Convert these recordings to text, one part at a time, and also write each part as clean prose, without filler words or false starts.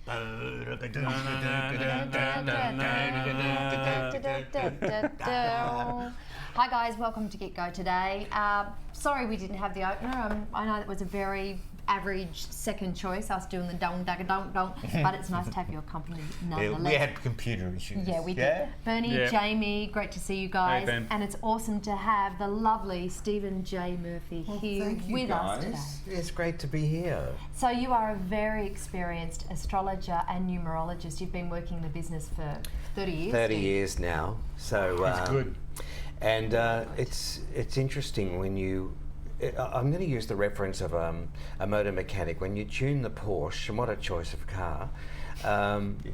Hi guys, welcome to Get Go Today. Sorry we didn't have the opener. I know that was a very average second choice, us doing the dong dagga dong dong, but it's nice to have your company nonetheless. We had computer issues. Yeah, we did. Bernie, Jamie, great to see you guys. Hey, and it's awesome to have the lovely Stephen J. Murphy here with us today. It's great to be here. So you are a very experienced astrologer and numerologist. You've been working in the business for 30 years. 30 years now. So That's good. And it's interesting when you. I'm going to use the reference of a motor mechanic. When you tune the Porsche, and what a choice of car,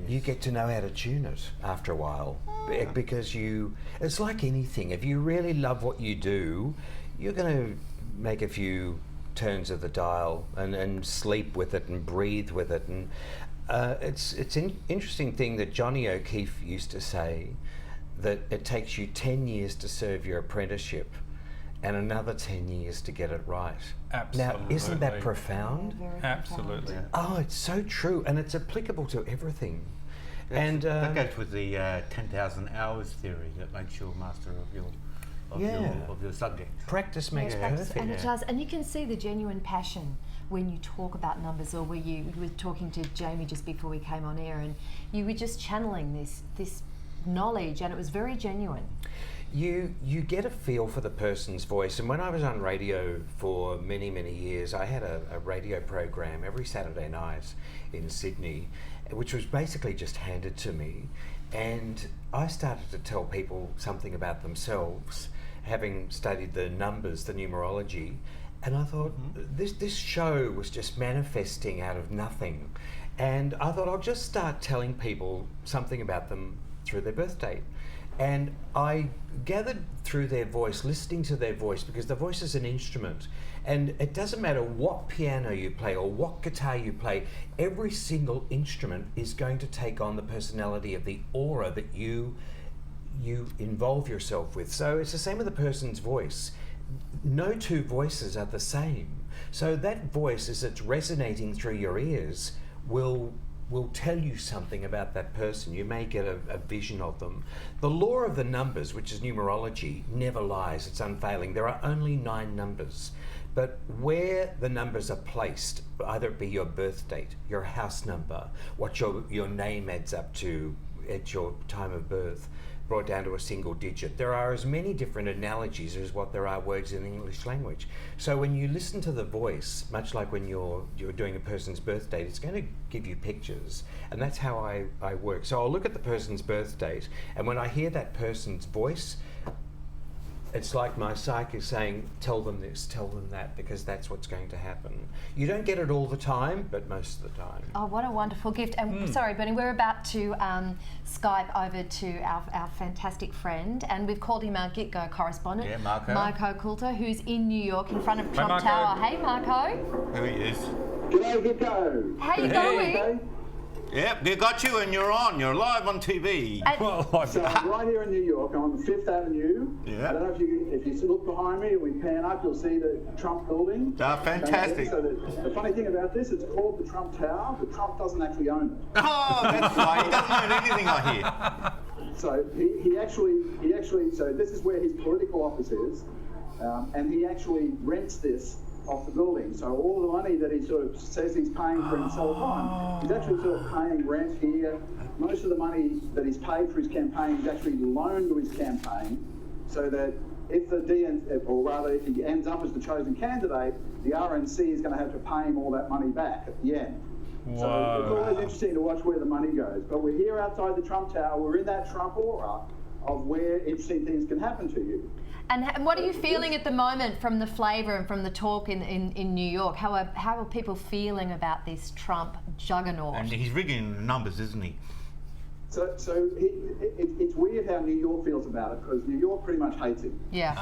you get to know how to tune it after a while. Because it's like anything. If you really love what you do, you're going to make a few turns of the dial and sleep with it and breathe with it. And it's an interesting thing that Johnny O'Keefe used to say, that it takes you 10 years to serve your apprenticeship and another 10 years to get it right. Absolutely. Now, isn't that profound? Absolutely. Oh, it's so true, and it's applicable to everything. And that goes with the 10,000 hours theory that makes you a master of your subject. Practice makes perfect. And it does, and you can see the genuine passion when you talk about numbers, or where you were talking to Jamie just before we came on air, and you were just channeling this knowledge, and it was very genuine. You get a feel for the person's voice, and when I was on radio for many years, I had a radio program every Saturday night in Sydney, which was basically just handed to me, and I started to tell people something about themselves, having studied the numbers, the numerology, and I thought this show was just manifesting out of nothing, and I thought I'll just start telling people something about them through their birth date. And I gathered through their voice, listening to their voice, because the voice is an instrument. And it doesn't matter what piano you play or what guitar you play, every single instrument is going to take on the personality of the aura that you involve yourself with. So it's the same with a person's voice. No two voices are the same. So that voice, as it's resonating through your ears, will tell you something about that person. You may get a vision of them. The law of the numbers, which is numerology, never lies. It's unfailing. There are only 9 numbers. But where the numbers are placed, either it be your birth date, your house number, what your name adds up to at your time of birth, brought down to a single digit. There are as many different analogies as what there are words in the English language. So when you listen to the voice, much like when you're doing a person's birth date, it's going to give you pictures. And that's how I work. So I'll look at the person's birth date, and when I hear that person's voice, it's like my psyche is saying, tell them this, tell them that, because that's what's going to happen. You don't get it all the time, but most of the time. Oh, what a wonderful gift. And sorry, Bernie, we're about to Skype over to our fantastic friend, and we've called him our Get Go correspondent, Marco Coulter, who's in New York in front of Trump Tower. Hey, Marco. There he is. G'day, Get Go. How you going? Okay. Yep, we got you, and you're on. You're live on TV. So I'm right here in New York. I'm on 5th Avenue. Yeah. I don't know if you look behind me and we pan up, you'll see the Trump building. Ah, fantastic. So the funny thing about this, it's called the Trump Tower, but Trump doesn't actually own it. Oh, that's right. He doesn't own anything, I hear. So he actually, so this is where his political office is, and he actually rents this off the building. So all the money that he sort of says he's paying for himself on, he's actually sort of paying rent here. Most of the money that he's paid for his campaign is actually loaned to his campaign, so that if if he ends up as the chosen candidate, the RNC is going to have to pay him all that money back at the end. Whoa. So it's always interesting to watch where the money goes. But we're here outside the Trump Tower. We're in that Trump aura of where interesting things can happen to you. And what are you feeling at the moment from the flavour and from the talk in New York? How are people feeling about this Trump juggernaut? And he's rigging the numbers, isn't he? So it's weird how New York feels about it, because New York pretty much hates him. Yeah.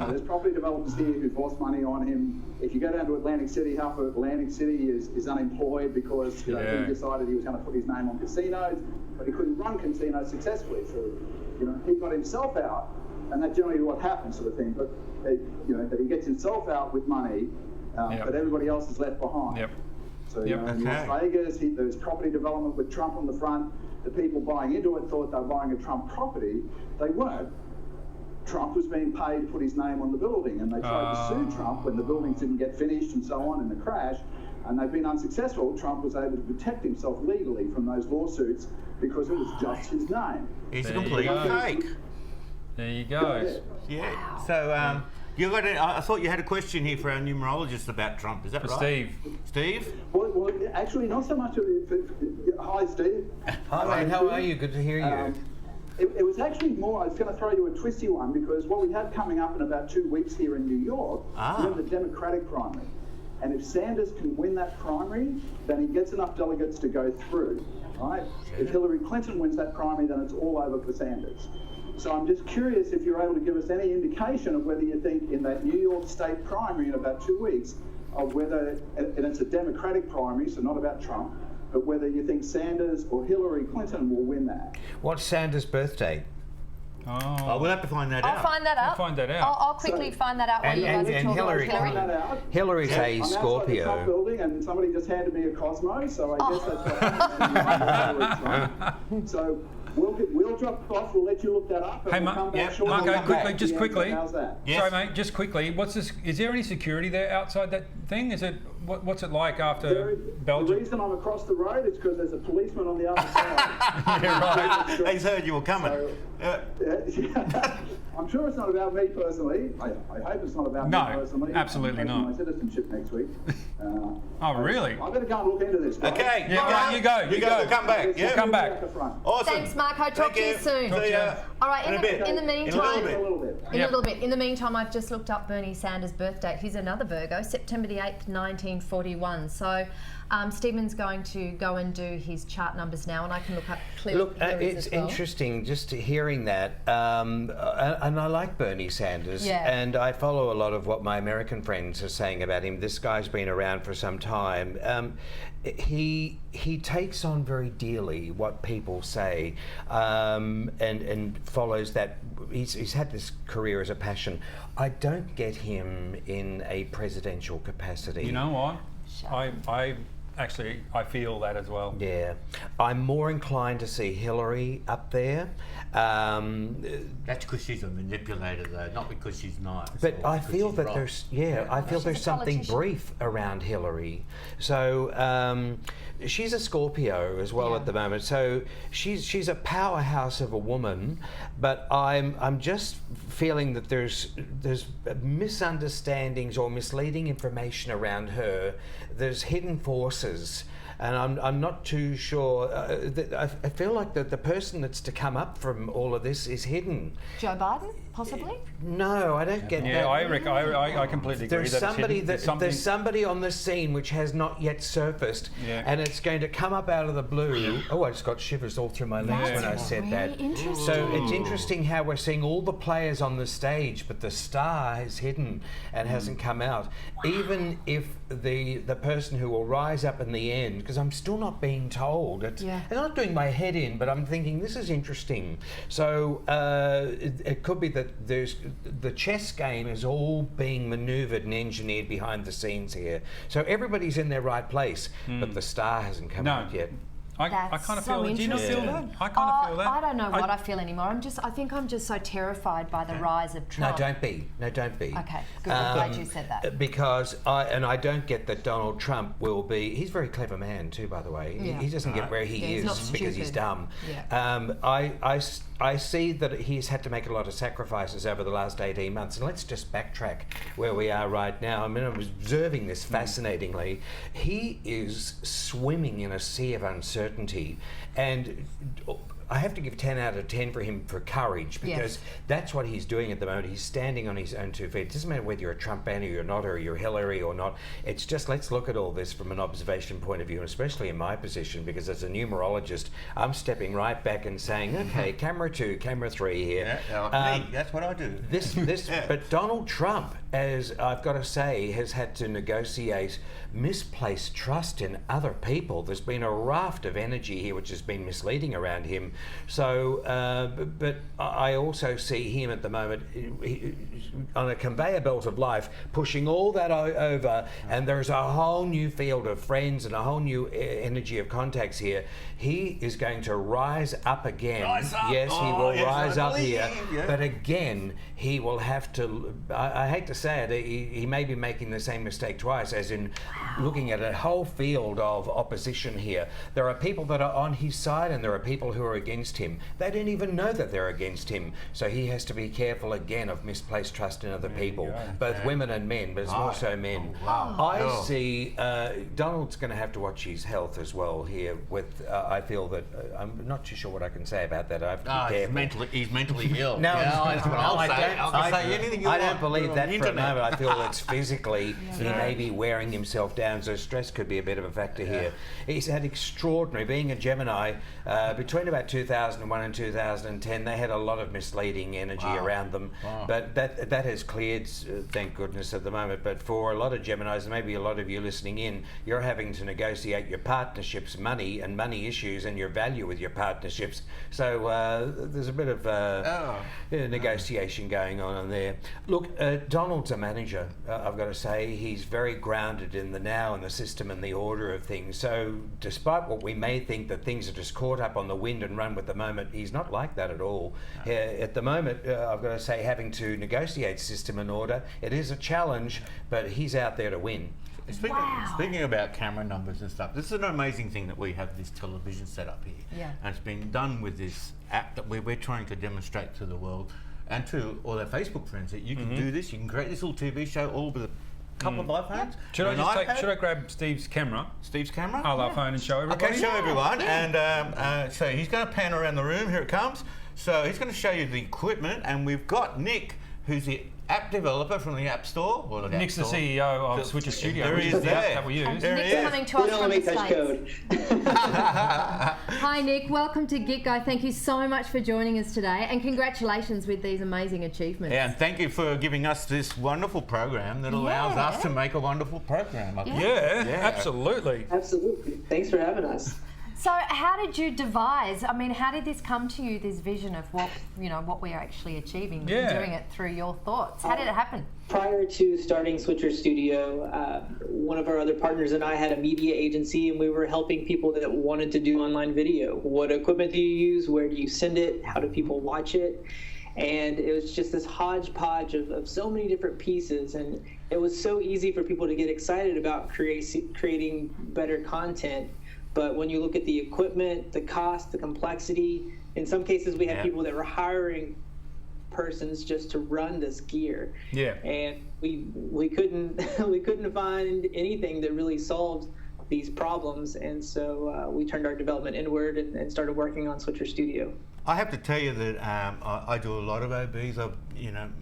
There's property developers here who've lost money on him. If you go down to Atlantic City, half of Atlantic City is unemployed because he decided he was going to put his name on casinos, but he couldn't run casinos successfully. So he got himself out. And that's generally what happens, sort of thing. But that he gets himself out with money, but everybody else is left behind. Yep. So you know, in Las Vegas, there's property development with Trump on the front. The people buying into it thought they were buying a Trump property. They weren't. Trump was being paid to put his name on the building, and they tried to sue Trump when the buildings didn't get finished and so on in the crash, and they've been unsuccessful. Trump was able to protect himself legally from those lawsuits because it was just his name. He's a complete fake. There you go. Yeah. Wow. So you got I thought you had a question here for our numerologist about Trump. Is that right? Steve. Steve? Well, actually, not so much. Hi, Steve. Hi, mate. How are you? Good to hear you. It was actually more, I was going to throw you a twisty one, because what we have coming up in about 2 weeks here in New York, we're in the Democratic primary. And if Sanders can win that primary, then he gets enough delegates to go through, right? If Hillary Clinton wins that primary, then it's all over for Sanders. So I'm just curious if you're able to give us any indication of whether you think in that New York State primary in about 2 weeks, of whether, and it's a Democratic primary, so not about Trump, but whether you think Sanders or Hillary Clinton will win that. What's Sanders' birthday? Oh, we'll have to find that out. I'll find that out. We'll find that out. I'll quickly find that out while you guys are talking Hillary, about Hillary's a I'm Scorpio. outside the top building, and somebody just handed me a Cosmo, so I guess that's what So we'll drop off. We'll let you look that up. Hey, Marco, quickly. How's that? Yes. Sorry, mate. Just quickly. What's this? Is there any security there outside that thing? Is it? What's it like after Belgium? The reason I'm across the road is because there's a policeman on the other side. Yeah, right. They heard you were coming. I'm sure it's not about me personally. I hope it's not about me personally. No, absolutely I'm not. my citizenship next week. Oh, really? I better go and look into this. Guys. Okay. Yeah, you go. We'll come back. Yeah. We'll come back. Awesome. Thanks, Marco. Talk to you soon. Talk to you. All right, in the meantime, In a little bit. In the meantime, I've just looked up Bernie Sanders' birth date. He's another Virgo, September the 8th, 1941. So Stephen's going to go and do his chart numbers now, and I can look up clearly. Look, it's interesting just hearing that, and I like Bernie Sanders, and I follow a lot of what my American friends are saying about him. This guy's been around for some time. He takes on very dearly what people say, and follows that. He's had this career as a passion. I don't get him in a presidential capacity. You know what? I feel that as well. Yeah, I'm more inclined to see Hillary up there. That's because she's a manipulator, though, not because she's nice. But I feel that wrong. there's something brief around Hillary. So she's a Scorpio as well at the moment. So she's a powerhouse of a woman. But I'm just feeling that there's misunderstandings or misleading information around her. There's hidden forces. And I'm not too sure. I feel like the person that's to come up from all of this is hidden. Joe Biden, possibly? No, I don't get that. Yeah, I completely agree. There's somebody on the scene which has not yet surfaced, and it's going to come up out of the blue. Oh, I just got shivers all through my legs when I said that. So it's interesting how we're seeing all the players on the stage, but the star is hidden and hasn't come out. Even if the person who will rise up in the end, because I'm still not being told. It's not doing my head in, but I'm thinking this is interesting. So it could be that there's the chess game is all being manoeuvred and engineered behind the scenes here. So everybody's in their right place, but the star hasn't come out yet. I kind of feel. Do you not feel that? I kind of feel that. I don't know what I feel anymore. I think I'm just so terrified by the rise of Trump. No, don't be. Okay, good. I'm glad you said that. Because I don't get that Donald Trump will be. He's a very clever man too, by the way. He doesn't get where he is because he's dumb. I see that he's had to make a lot of sacrifices over the last 18 months. And let's just backtrack where we are right now. I mean, I'm observing this fascinatingly. He is swimming in a sea of uncertainty. And I have to give 10 out of 10 for him for courage, because that's what he's doing at the moment. He's standing on his own 2 feet. It doesn't matter whether you're a Trump banner or you're not, or you're Hillary or not. It's just, let's look at all this from an observation point of view, and especially in my position, because as a numerologist, I'm stepping right back and saying, okay, camera 2, camera 3 here. That's what I do. But Donald Trump, as I've got to say, has had to negotiate misplaced trust in other people. There's been a raft of energy here which has been misleading around him. So, but I also see him at the moment on a conveyor belt of life, pushing all that over, and there's a whole new field of friends and a whole new energy of contacts here. He is going to rise up again. Rise up. Yes, he will rise up here. Yeah. But again, he will have to, I hate to say it, he may be making the same mistake twice, as in looking at a whole field of opposition here. There are people that are on his side and there are people who are against him. They don't even know that they're against him. So he has to be careful again of misplaced trust in other people, both women and men, but it's more so men. Oh, wow. I see Donald's going to have to watch his health as well here. With I feel that I'm not too sure what I can say about that. I have to be careful. He's mentally ill. No, that's what I'll say. I can say anything you want. I don't believe on that the for a internet. moment. I feel it's physically, he may be wearing himself down, so stress could be a bit of a factor here. He's had extraordinary, being a Gemini, between about 2001 and 2010, they had a lot of misleading energy around them, but that has cleared, thank goodness, at the moment. But for a lot of Geminis, and maybe a lot of you listening in, you're having to negotiate your partnerships, money and money issues, and your value with your partnerships. So there's a bit of negotiation going on there. Look, Donald's a manager, I've got to say. He's very grounded in the now and the system and the order of things. So despite what we may think that things are just caught up on the wind and run with the moment, he's not like that at all. At the moment, I've got to say, having to negotiate system and order, it is a challenge, but he's out there to win. Speaking about camera numbers and stuff, this is an amazing thing that we have this television set up here. Yeah. And it's been done with this app that we're trying to demonstrate to the world and to all our Facebook friends that you can do this. You can create this little TV show all with a couple of iPhones. Should I grab Steve's camera? Steve's camera? I'll iPhone and show everybody. Okay, show everyone. And so he's going to pan around the room. Here it comes. So he's going to show you the equipment, and we've got Nick, who's the app developer from the App Store. Nick's the CEO of Switcher Studio, there which he is is the app there. that we use. There Nick's he is. coming to us from the States. Hi Nick, welcome to GitGo. Thank you so much for joining us today, and congratulations with these amazing achievements. Yeah, and thank you for giving us this wonderful program that allows us to make a wonderful program. Absolutely. Absolutely. Thanks for having us. So how did you devise, I mean, how did this come to you, this vision of what we are actually achieving, and doing it through your thoughts? How did it happen? Prior to starting Switcher Studio, one of our other partners and I had a media agency, and we were helping people that wanted to do online video. What equipment do you use? Where do you send it? How do people watch it? And it was just this hodgepodge of so many different pieces, and it was so easy for people to get excited about creating better content. But when you look at the equipment, the cost, the complexity, in some cases we had people that were hiring persons just to run this gear. Yeah. And we couldn't find anything that really solved these problems, and so we turned our development inward and started working on Switcher Studio. I have to tell you that I do a lot of OBs. I'm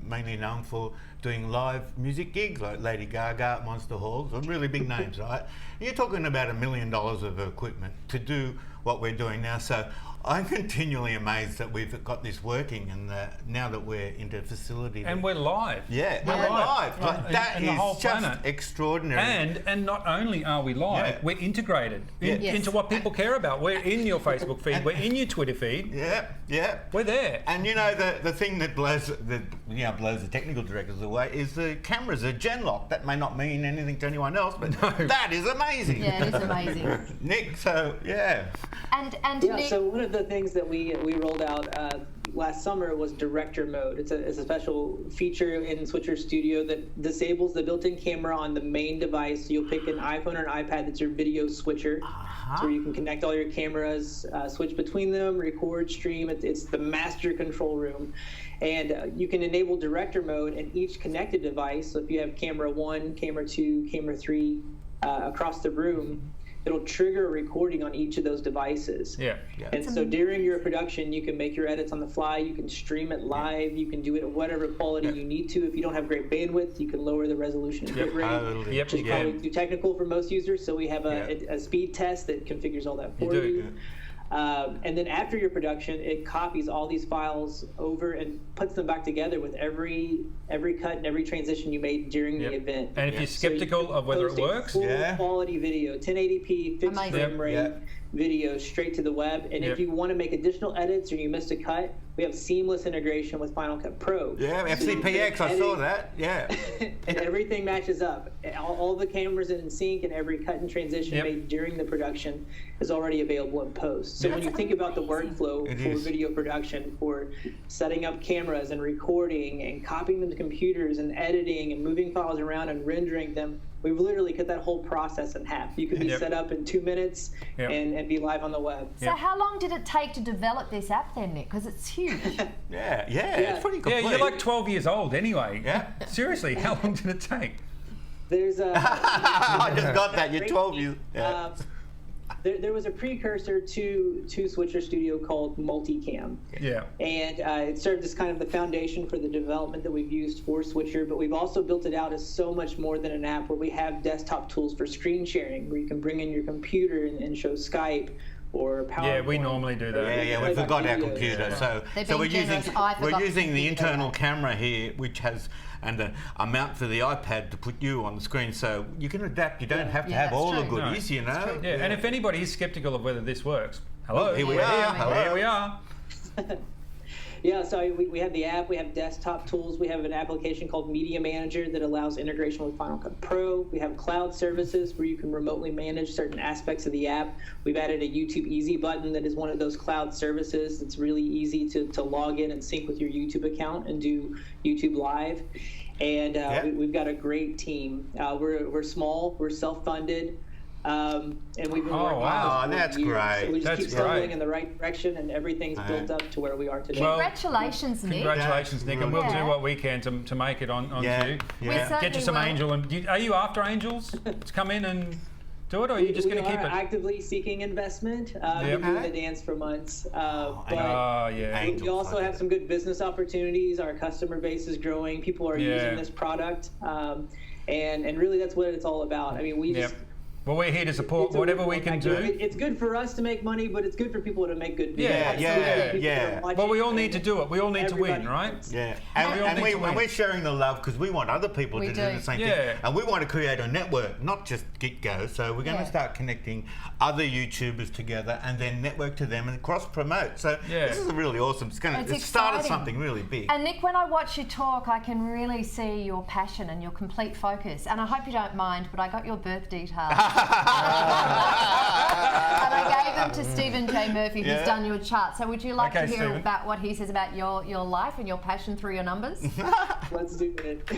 mainly known for doing live music gigs like Lady Gaga, Monster Hall, some really big names, right? You're talking about $1 million of equipment to do what we're doing now. So I'm continually amazed that we've got this working, and now that we're into facility. And we're live. Yeah, we're live. Like, that is the whole just planet. Extraordinary. And not only are we live, we're integrated into what people care about. We're in your Facebook feed, we're in your Twitter feed. Yeah. We're there. And the thing that blows the technical directors away is the cameras are Genlock. That may not mean anything to anyone else, but that is amazing. Yeah, it is amazing. Nick, so And Nick, so one of the things that we rolled out last summer was director mode. It's a special feature in Switcher Studio that disables the built-in camera on the main device. You'll pick an iPhone or an iPad that's your video switcher, so you can connect all your cameras, switch between them, record, stream. It's the master control room. And you can enable director mode in each connected device. So if you have camera 1, camera 2, camera 3 across the room, it'll trigger a recording on each of those devices. And so during your production, you can make your edits on the fly, you can stream it live, you can do it at whatever quality you need to. If you don't have great bandwidth, you can lower the resolution and bit rate, which is probably too technical for most users. So we have a speed test that configures all that for you. And then after your production, it copies all these files over and puts them back together with every cut and every transition you made during the event. And if you're skeptical of whether it works, full quality video, 1080p, 50 frame rate video straight to the web. And if you want to make additional edits or you missed a cut, we have seamless integration with Final Cut Pro. Yeah, FCPX, I saw that. Yeah. And everything matches up. All the cameras in sync and every cut and transition made during the production is already available in post. So when you think about the workflow for video production, for setting up cameras and recording and copying them to computers and editing and moving files around and rendering them, we've literally cut that whole process in half. You could be set up in 2 minutes and be live on the web. So how long did it take to develop this app then, Nick? Because it's huge. It's pretty complete. Yeah, you're like 12 years old anyway. Yeah. Seriously, how long did it take? There's a... I just got that, you're 12 years... There was a precursor to Switcher Studio called Multicam. Yeah. And it served as kind of the foundation for the development that we've used for Switcher, but we've also built it out as so much more than an app, where we have desktop tools for screen sharing, where you can bring in your computer and show Skype or PowerPoint. Yeah, we normally do that. Yeah, we forgot our computer. So we're using the internal camera here, which has an amount for the iPad to put you on the screen, so you can adapt. You don't have to have all the goodies, you know. Yeah, and if anybody is skeptical of whether this works, hello, here we are. Here we are. Yeah, so we have the app, we have desktop tools, we have an application called Media Manager that allows integration with Final Cut Pro. We have cloud services where you can remotely manage certain aspects of the app. We've added a YouTube Easy button that is one of those cloud services. It's really easy to log in and sync with your YouTube account and do YouTube Live. And we've got a great team. We're small, we're self-funded. And we've been working on this for years. Great. So we just keep stumbling in the right direction, and everything's built up to where we are today. Well, congratulations, Nick. Congratulations, Nick, and we'll do what we can to make it on you. Get you some angel. And are you after angels to come in and do it, or are you just going to keep it? We are actively seeking investment. We've been doing the dance for months. But we also have some good business opportunities. Our customer base is growing. People are using this product. And really that's what it's all about. I mean, we just... Well, we're here to support whatever we can do. It's good for us to make money, but it's good for people to make good videos. Yeah. But we all need to do it. We all need to win, right? Yeah. And we're sharing the love because we want other people to do the same thing. And we want to create a network, not just GitGo. So we're going to start connecting other YouTubers together and then network to them and cross-promote. So this is really awesome. It's started something really big. And Nick, when I watch you talk, I can really see your passion and your complete focus. And I hope you don't mind, but I got your birth details. And I gave them to Stephen J. Murphy, who's done your chart. So would you like to hear about what he says about your life and your passion through your numbers? Let's do it.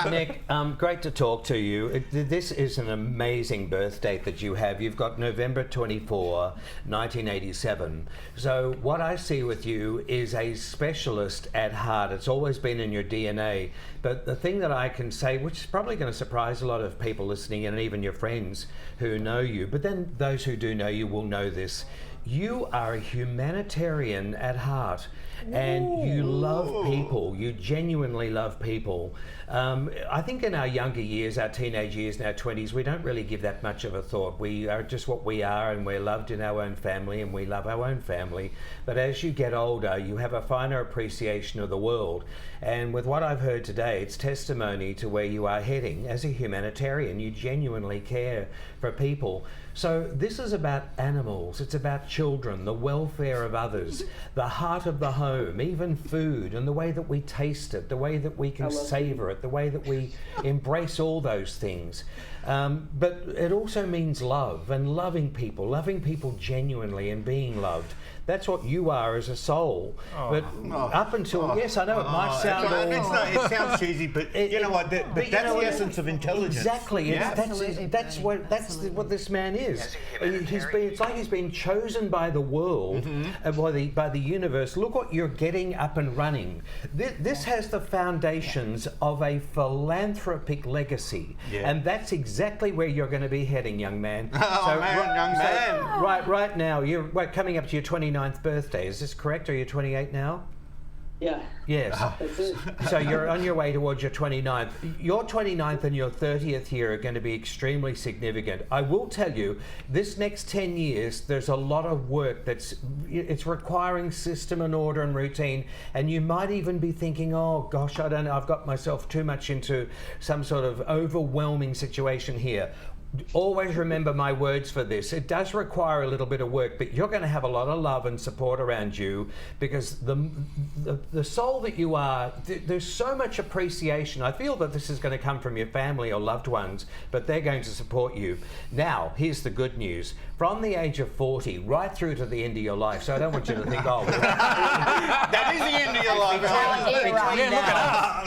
Nick, great to talk to you. This is an amazing birth date that you have. You've got November 24, 1987. So what I see with you is a specialist at heart. It's always been in your DNA. But the thing that I can say, which is probably going to surprise a lot of people listening and even your friends who know you, but then those who do know you will know this. You are a humanitarian at heart, and you love people. You genuinely love people. I think in our younger years, our teenage years and our 20s, we don't really give that much of a thought. We are just what we are, and we're loved in our own family, and we love our own family. But as you get older, you have a finer appreciation of the world. And with what I've heard today, it's testimony to where you are heading. As a humanitarian, you genuinely care for people. So this is about animals, it's about children, the welfare of others, the heart of the home, even food, and the way that we taste it, the way that we can savor it, the way that we embrace all those things. But it also means love and loving people genuinely and being loved. That's what you are as a soul. Up until, yes, I know it might sound it sounds cheesy, but you know what? That's the essence of intelligence. Exactly. Yeah. That's what this man is. It's like he's been chosen by the world, by the universe. Look what you're getting up and running. This has the foundations of a philanthropic legacy, and that's exactly where you're going to be heading, young man. Young man. Right now, you're coming up to your 29th birthday. Is this correct? Are you 28 now? Yeah. Yes. That's it. So you're on your way towards your 29th. Your 29th and your 30th year are going to be extremely significant. I will tell you, this next 10 years, there's a lot of work it's requiring system and order and routine. And you might even be thinking, oh gosh, I've got myself too much into some sort of overwhelming situation here. Always remember my words for this. It does require a little bit of work, but you're going to have a lot of love and support around you, because the soul that you are, there's so much appreciation. I feel that this is going to come from your family or loved ones, but they're going to support you. Now, here's the good news. From the age of 40 right through to the end of your life, so I don't want you to think, oh, that is the end of your life.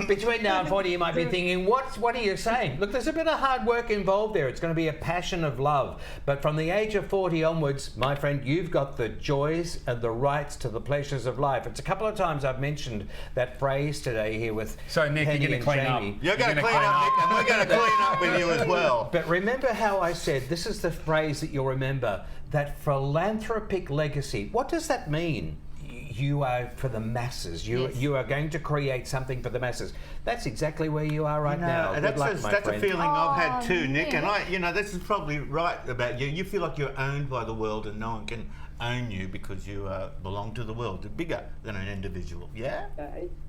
Between now and 40, you might be thinking, what are you saying? Look, there's a bit of hard work involved there. It's going to be a passion of love. But from the age of 40 onwards, my friend, you've got the joys and the rights to the pleasures of life. It's a couple of times I've mentioned that phrase today here with So, Nick, Penny you're going to clean Jamie. up. You're going to clean up, Nick, and we're going to clean up with you as well. But remember how I said, this is the phrase that you'll remember, that philanthropic legacy. What does that mean? You are for the masses. You are going to create something for the masses. That's exactly where you are right now. And Good luck, that's my a friend. feeling I've had too, Nick. Nick. And this is probably right about you. You feel like you're owned by the world, and no one can own you because you belong to the world. You're bigger than an individual. Yeah.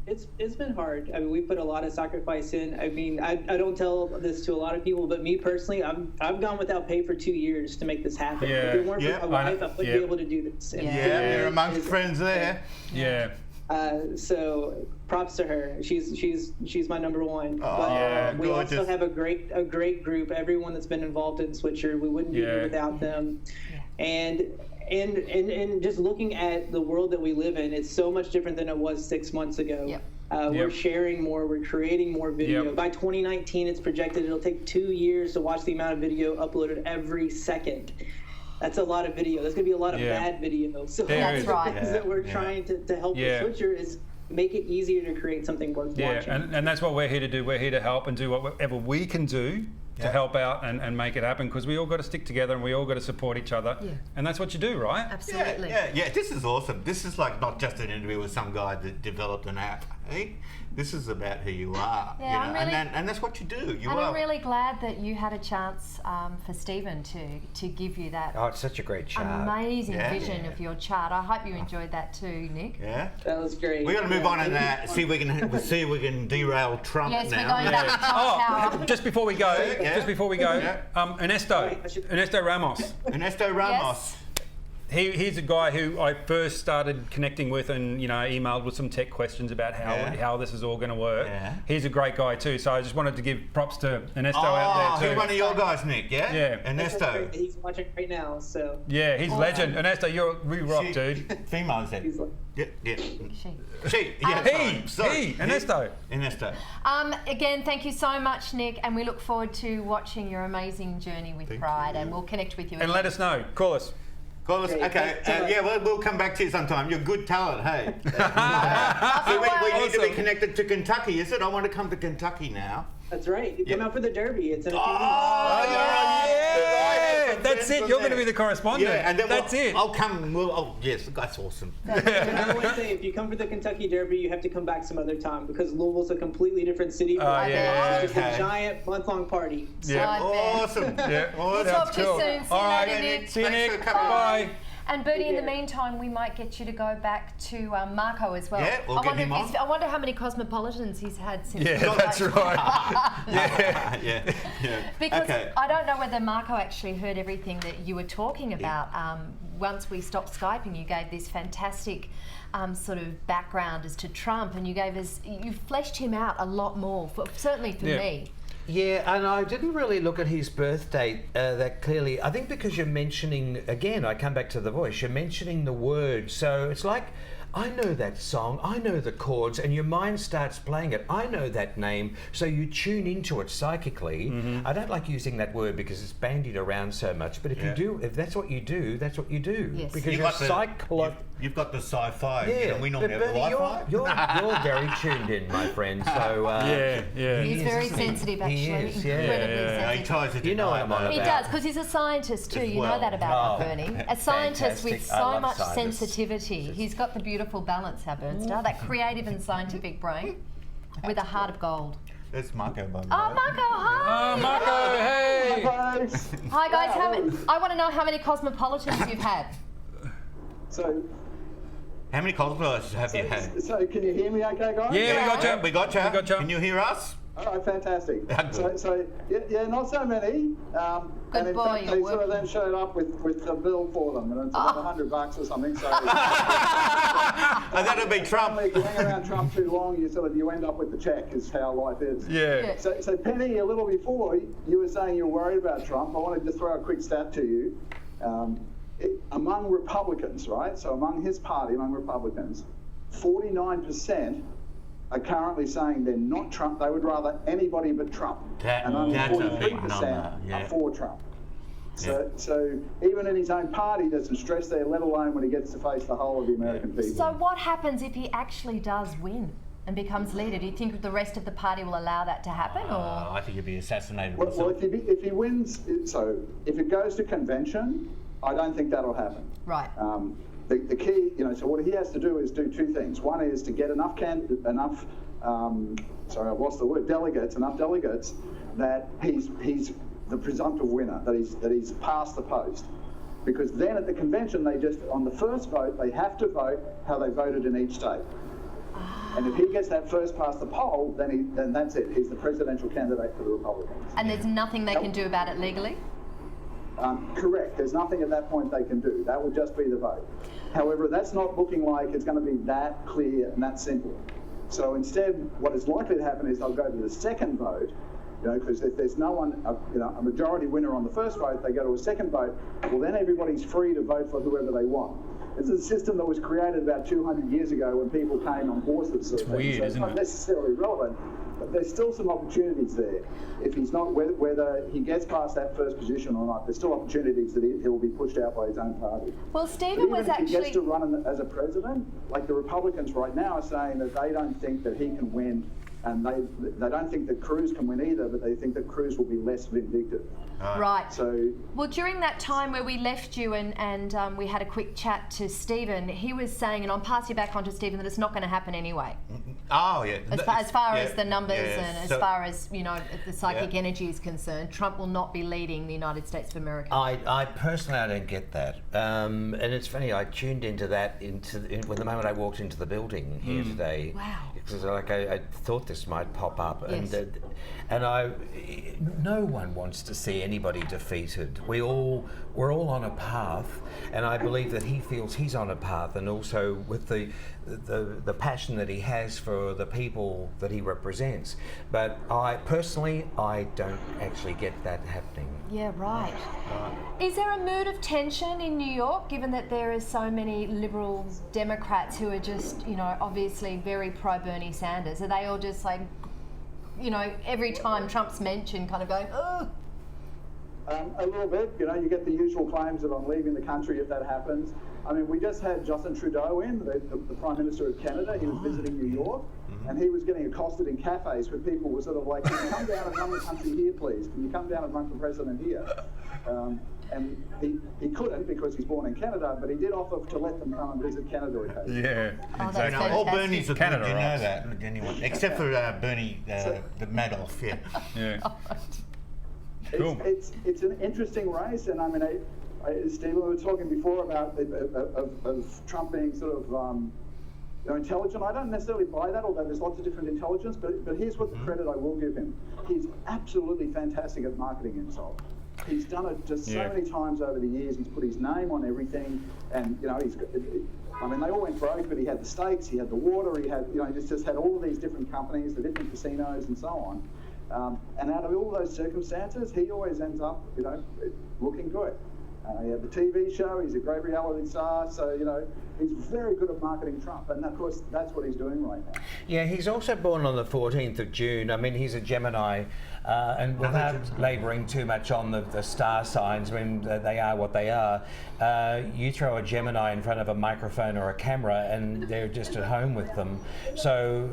It's been hard. I mean, we put a lot of sacrifice in. I mean, I don't tell this to a lot of people, but me personally, I've gone without pay for 2 years to make this happen. Yeah. If it weren't for my wife, I wouldn't be able to do this. And You're amongst friends there. Yeah. So props to her. She's my number one. Oh, But yeah, we also gorgeous. have a great group. Everyone that's been involved in Switcher, we wouldn't be here without them. And just looking at the world that we live in, it's so much different than it was 6 months ago. Yep. We're sharing more, we're creating more video. Yep. By 2019, it's projected it'll take 2 years to watch the amount of video uploaded every second. That's a lot of video. There's going to be a lot of bad video. So That's right. things that we're trying to help the Switcher is make it easier to create something worth watching. And that's what we're here to do. We're here to help and do whatever we can do to help out and make it happen, because we all got to stick together and we all got to support each other. Yeah. And that's what you do, right? Absolutely. Yeah. This is awesome. This is like not just an interview with some guy that developed an app. Hey, this is about who you are. Yeah, you know? I'm really, and that's what you do. I'm really glad that you had a chance for Stephen to give you that. Oh, it's such a great chart. Amazing vision of your chart. I hope you enjoyed that too, Nick. Yeah. That was great. We're going to move on and see if we can derail Trump Yes, now. we're going back to Trump Tower. Just before we go, Ernesto Ramos. Ernesto Ramos. Yes. He's a guy who I first started connecting with, and emailed with some tech questions about how this is all going to work. Yeah. He's a great guy too, so I just wanted to give props to Ernesto out there too. He's one of your guys, Nick. Yeah. Yeah. Ernesto. He's watching right now, so. Yeah, he's a legend. Ernesto, you're really rock, dude. Female, is it? He's like, Yeah. She. Yeah. He, Ernesto. Ernesto. Again, thank you so much, Nick, and we look forward to watching your amazing journey with Pride, and we'll connect with you. And let us know. Call us. Call us. Okay. We'll come back to you sometime. You're good talent, hey. So we need to be connected to Kentucky, is it? I want to come to Kentucky now. That's right. You come out for the Derby. It's in a few weeks. That's it. You're going to be the correspondent. Yeah, and then that's it. I'll come. Yes, that's awesome. I always say, if you come for the Kentucky Derby, you have to come back some other time, because Louisville's a completely different city. It's just a giant month-long party. Yeah. Awesome. Yeah. We'll talk to you soon. See you later, Nick. See you, Nick. Bye. And Bertie, in the meantime, we might get you to go back to Marco as well. Yeah, we'll get him on. I wonder how many cosmopolitans he's had since. Yeah, that's right. Yeah. Because I don't know whether Marco actually heard everything that you were talking about. Once we stopped Skyping, you gave this fantastic sort of background as to Trump, and you fleshed him out a lot more, certainly for me. Yeah, and I didn't really look at his birth date that clearly. I think because you're mentioning, again, I come back to the voice, you're mentioning the word. So it's like, I know that song, I know the chords, and your mind starts playing it. I know that name, so you tune into it psychically. I don't like using that word because it's bandied around so much, but if that's what you do, that's what you do. Yes. Because you're You've got the sci-fi. Yeah, we normally have the Bernie, Wi-Fi. you're very tuned in, my friend. So He's very sensitive, actually. He is, Incredibly sensitive. He tries to You know what I'm on He about. does, because he's a scientist too. As You well. know that about Bernie. A scientist with fantastic. I so love much scientists. sensitivity. He's got the beautiful beautiful balance, our Bernstar, that creative and scientific brain with a heart of gold. That's Marco, by the way. Oh, Marco, hi! Oh, Marco, hey! Hi, guys. I want to know how many cosmopolitans you've had. So, how many cosmopolitans have you had? So, can you hear me okay, guys? Yeah, We got you. you. Can you hear us? Oh, fantastic. Yeah, not so many. And in fact, they sort of then showed up with the bill for them, and it's about $100 or something. So that'd be Trump. If you hang around Trump too long, you end up with the check. Is how life is. Yeah. So Penny, a little before you were saying you're worried about Trump. I wanted to throw a quick stat to you. Among Republicans, right? So among his party, among Republicans, 49% are currently saying they're not Trump. They would rather anybody but Trump. That's only a big 43% number, are for Trump. So even in his own party, there's some stress there, let alone when he gets to face the whole of the American people. So what happens if he actually does win and becomes leader? Do you think the rest of the party will allow that to happen? I think he'd be assassinated. Well, if he wins, so if it goes to convention, I don't think that'll happen. Right. The key, so what he has to do is do two things. One is to get enough enough delegates that he's the presumptive winner, that he's passed the post. Because then at the convention, on the first vote, they have to vote how they voted in each state. And if he gets that first past the poll, then that's it. He's the presidential candidate for the Republicans. And there's nothing they can do about it legally? Correct. There's nothing at that point they can do. That would just be the vote. However, that's not looking like it's going to be that clear and that simple. So instead, what is likely to happen is they'll go to the second vote, because if there's no one, a majority winner on the first vote, they go to a second vote. Well, then everybody's free to vote for whoever they want. It's a system that was created about 200 years ago when people came on horses. It's weird, it's not necessarily relevant, but there's still some opportunities there. If he's not, whether he gets past that first position or not, there's still opportunities that he'll be pushed out by his own party. Well, Stephen was actually... If he gets to run as a president, like the Republicans right now are saying that they don't think that he can win, and they don't think that Cruz can win either, but they think that Cruz will be less vindictive. Right. So, well, during that time where we left you and we had a quick chat to Stephen, he was saying, and I'll pass you back on to Stephen, that it's not going to happen anyway. Oh, yeah. As far as the numbers and as far as, the psychic energy is concerned, Trump will not be leading the United States of America. I personally, I don't get that. And it's funny, I tuned into that when the moment I walked into the building here today. Wow. Because I thought this might pop up. Yes. And no one wants to see anybody defeated. We're all on a path, and I believe that he feels he's on a path, and also with the passion that he has for the people that he represents. But I don't actually get that happening. Yeah, right. Is there a mood of tension in New York, given that there are so many liberal Democrats who are just, obviously very pro-Bernie Sanders? Are they all just like, every time Trump's mentioned, kind of going, oh? A little bit. You get the usual claims that I'm leaving the country if that happens. I mean, we just had Justin Trudeau in, the Prime Minister of Canada. He was visiting New York, and he was getting accosted in cafes where people were sort of like, can you come down and run the country here, please? Can you come down and run for president here? And he couldn't because he's born in Canada, but he did offer to let them come and visit Canada occasionally. Yeah, exactly. All Bernies are Canada, good, you know that, anyone, except for Bernie, the Madoff, Yeah. Cool. It's an interesting race, and I mean, Stephen, we were talking before about of Trump being sort of intelligent. I don't necessarily buy that, although there's lots of different intelligence. But here's what the credit I will give him: he's absolutely fantastic at marketing himself. He's done it just so many times over the years. He's put his name on everything, and they all went broke, but he had the steaks, he had the water, he had, he's just had all of these different companies, the different casinos, and so on. And out of all those circumstances, he always ends up, looking good. He had the TV show, he's a great reality star, so, he's very good at marketing Trump, and of course, that's what he's doing right now. Yeah, he's also born on the 14th of June. I mean, he's a Gemini, and without labouring too much on the star signs, when they are what they are, you throw a Gemini in front of a microphone or a camera, and they're just at home with them. So,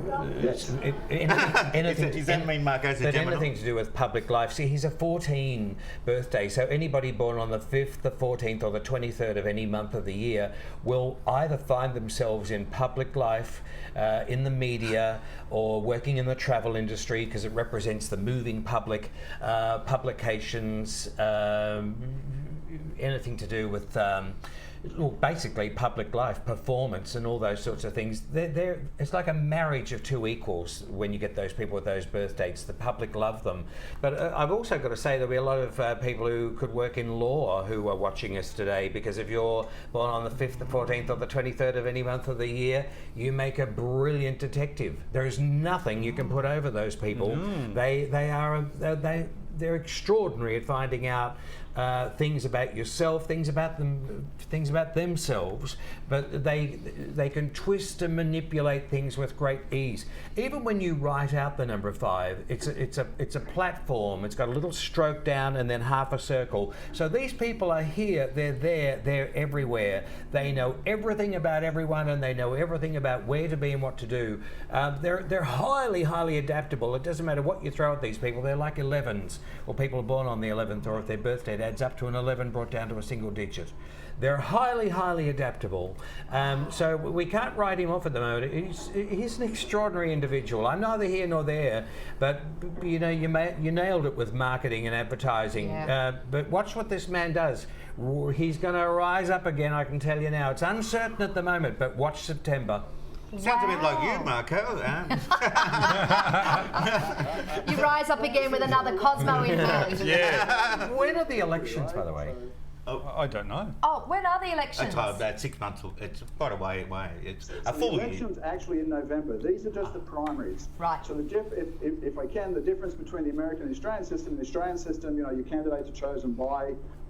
anything, does that mean Marco's a Gemini? Anything to do with public life. See, he's a 14 birthday, so anybody born on the 5th, the 14th, or the 23rd of any month of the year will either find themselves in public life, in the media, or working in the travel industry because it represents the moving public, publications, anything to do with basically public life, performance and all those sorts of things. It's like a marriage of two equals when you get those people with those birth dates. The public love them. But I've also got to say there'll be a lot of people who could work in law who are watching us today, because if you're born on the 5th, the 14th or the 23rd of any month of the year, you make a brilliant detective. There is nothing you can put over those people. They're extraordinary at finding out things about yourself, things about themselves, but they can twist and manipulate things with great ease. Even when you write out the number 5, it's a platform. It's got a little stroke down and then half a circle. So these people are here, they're there, they're everywhere. They know everything about everyone, and they know everything about where to be and what to do. They're highly adaptable. It doesn't matter what you throw at these people. They're like 11s, or people are born on the 11th, or if their birth date adds up to an 11 brought down to a single digit. They're highly adaptable. So we can't write him off at the moment. He's an extraordinary individual. I'm neither here nor there, but you know, you nailed it with marketing and advertising. Yeah. But watch what this man does. He's going to rise up again, I can tell you now. It's uncertain at the moment, but watch September. Sounds a bit like you, Marco. You rise up again with another Cosmo in hand. Yeah. When are the elections, by the way? I don't know. Oh, when are the elections? That's about 6 months. It's quite a way away. It's a full year. The election's actually in November. These are just the primaries. Right. So if I can, the difference between the American and the Australian system, you know, your candidates are chosen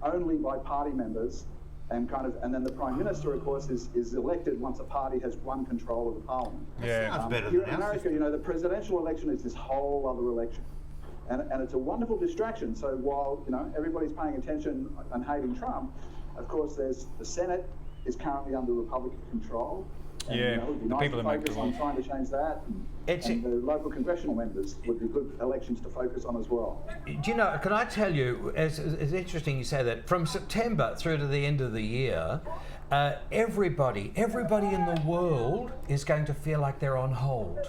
only by party members. And then the Prime Minister, of course, is elected once a party has won control of the Parliament. Yeah. Sounds better Here than in our America, system. you know, the presidential election is this whole other election. And it's a wonderful distraction. So while, you know, everybody's paying attention and hating Trump, of course, there's the Senate is currently under Republican control. And, Yeah, you know, it would be the nice people to that make focus the on laws. trying to change that. And the local congressional members would be good elections to focus on as well. Do you know, can I tell you, it's interesting you say that, from September through to the end of the year, everybody in the world is going to feel like they're on hold.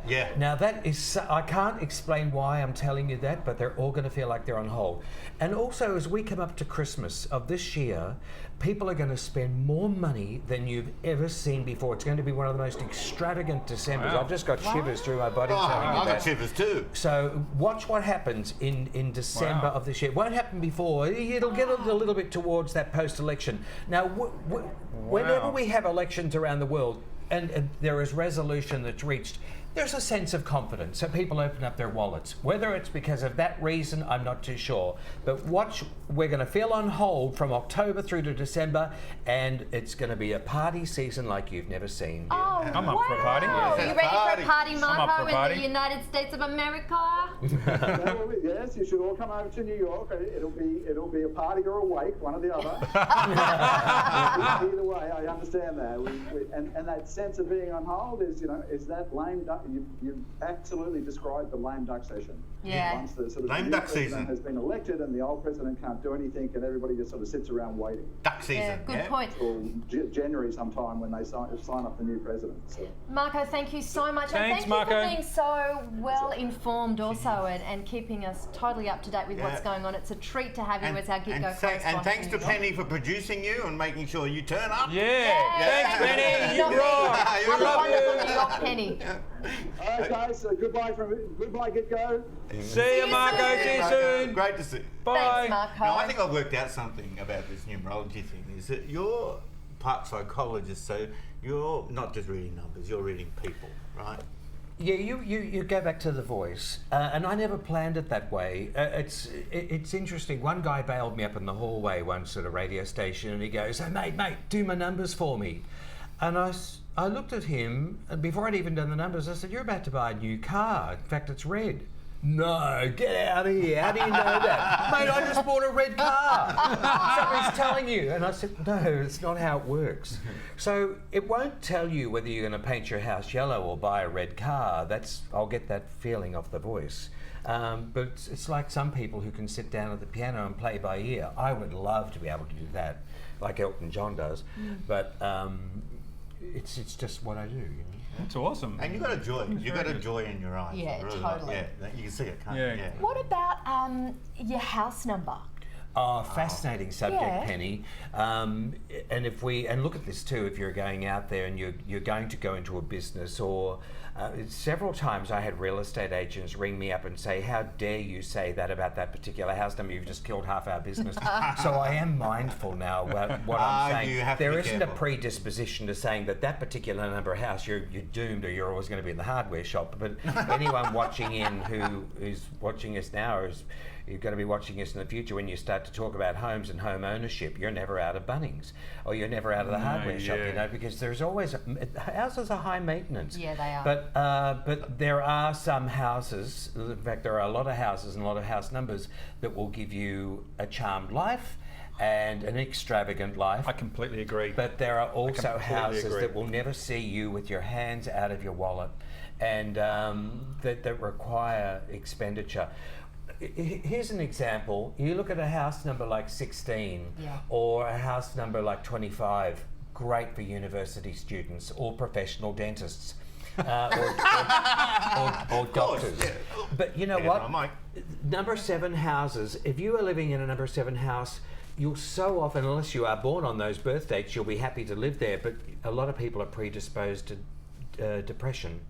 Yeah. Now that is, I can't explain why I'm telling you that, but they're all going to feel like they're on hold. And also, as we come up to Christmas of this year, people are going to spend more money than you've ever seen before. It's going to be one of the most extravagant Decembers. Wow. I've just got shivers through my body. Oh, telling you I've got that. shivers too. So watch what happens in December Wow. of this year. It won't happen before. It'll get a little bit towards that post-election. Now, whenever we have elections around the world and there is resolution that's reached, there's a sense of confidence. So people open up their wallets. Whether it's because of that reason, I'm not too sure. But watch, we're going to feel on hold from October through to December, and it's going to be a party season like you've never seen. Oh, I'm up for a party. wow. Yeah. Are you ready for a party, I'm up Marco, for a in party. the United States of America? Yes, you should all come over to New York. It'll be a party or a wake, one or the other. Either way, I understand that. And that sense of being on hold is that lame duck. You've absolutely described the lame duck session. Yeah. Once the sort of Lame new duck president season. has been elected and the old president can't do anything, and everybody just sort of sits around waiting. Duck season. Yeah, good point. Till January sometime when they sign up the new president. So. Marco, thank you so much. Thanks, and thank Marco. you for being so well informed also and keeping us totally up to date with what's going on. It's a treat to have you as our Gitgo correspondent. And thanks to in New York. Penny for producing you and making sure you turn up. Yeah. Thanks, thank Benny. you. You rock. Have a wonderful New York Penny. Okay, so goodbye Gitgo. See you, Marco. See you soon. Great to see you. Bye. Thanks, Marco. Now, I think I've worked out something about this numerology thing, is that you're part psychologist, so you're not just reading numbers, you're reading people, right? Yeah, you go back to the voice, and I never planned it that way. It's interesting. One guy bailed me up in the hallway once at a radio station, and he goes, "Hey, mate, do my numbers for me." And I looked at him, and before I'd even done the numbers, I said, "You're about to buy a new car. In fact, it's red." "No, get out of here. How do you know that?" "Mate, I just bought a red car." "Somebody's telling you." And I said, "No, it's not how it works." So it won't tell you whether you're going to paint your house yellow or buy a red car. I'll get that feeling off the voice. But it's like some people who can sit down at the piano and play by ear. I would love to be able to do that, like Elton John does. But it's just what I do. You know? That's awesome. And you got a joy. You got a joy in your eyes. Yeah, really totally. You can see it, can't Yeah. you? Yeah. What about your house number? Oh, fascinating subject, Yeah. Penny. And look at this too. If you're going out there and you're going to go into a business, or several times I had real estate agents ring me up and say, "How dare you say that about that particular house number? You've just killed half our business." So I am mindful now about what I'm saying. You have to There be isn't careful. a predisposition to saying that particular number of house you're doomed, or you're always going to be in the hardware shop. But anyone watching in who is watching us now is. You're going to be watching us in the future when you start to talk about homes and home ownership. You're never out of Bunnings, or you're never out of the hardware shop, you know, because there's always houses are high maintenance. Yeah, they are. But there are some houses. In fact, there are a lot of houses and a lot of house numbers that will give you a charmed life and an extravagant life. I completely agree. But there are also houses agree. that will never see you with your hands out of your wallet, and that require expenditure. Here's an example. You look at a house number like 16 or a house number like 25, great for university students or professional dentists or doctors. Yeah. But you know Yeah, what? no, Mike. Number 7 houses, if you are living in a number 7 house, you'll so often, unless you are born on those birth dates, you'll be happy to live there. But a lot of people are predisposed to depression.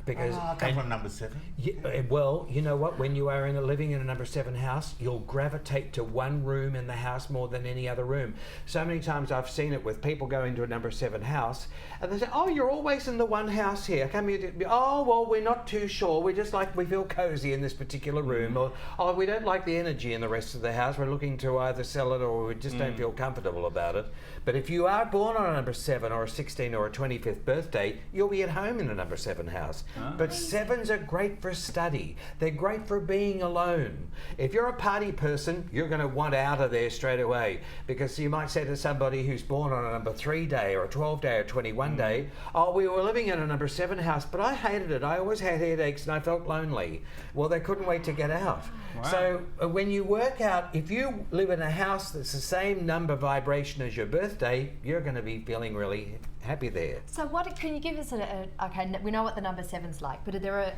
Because I come from number 7. Well, you know what? When you are living in a number 7 house, you'll gravitate to one room in the house more than any other room. So many times I've seen it with people going to a number 7 house, and they say, "Oh, you're always in the one house here. Come here." "Oh, well, we're not too sure. We feel cozy in this particular room," or "Oh, we don't like the energy in the rest of the house. We're looking to either sell it, or we just don't feel comfortable about it." But if you are born on a number 7 or a 16 or a 25th birthday, you'll be at home in a number 7 house. But 7s are great for study. They're great for being alone. If you're a party person, you're going to want out of there straight away, because you might say to somebody who's born on a number 3 day or a 12 day or 21 day, "Oh, we were living in a number 7 house, but I hated it. I always had headaches and I felt lonely." Well, they couldn't wait to get out. Wow. So when you work out, if you live in a house that's the same number vibration as your birthday, you're going to be feeling really happy there. So can you give us okay, we know what the number 7's like, but are there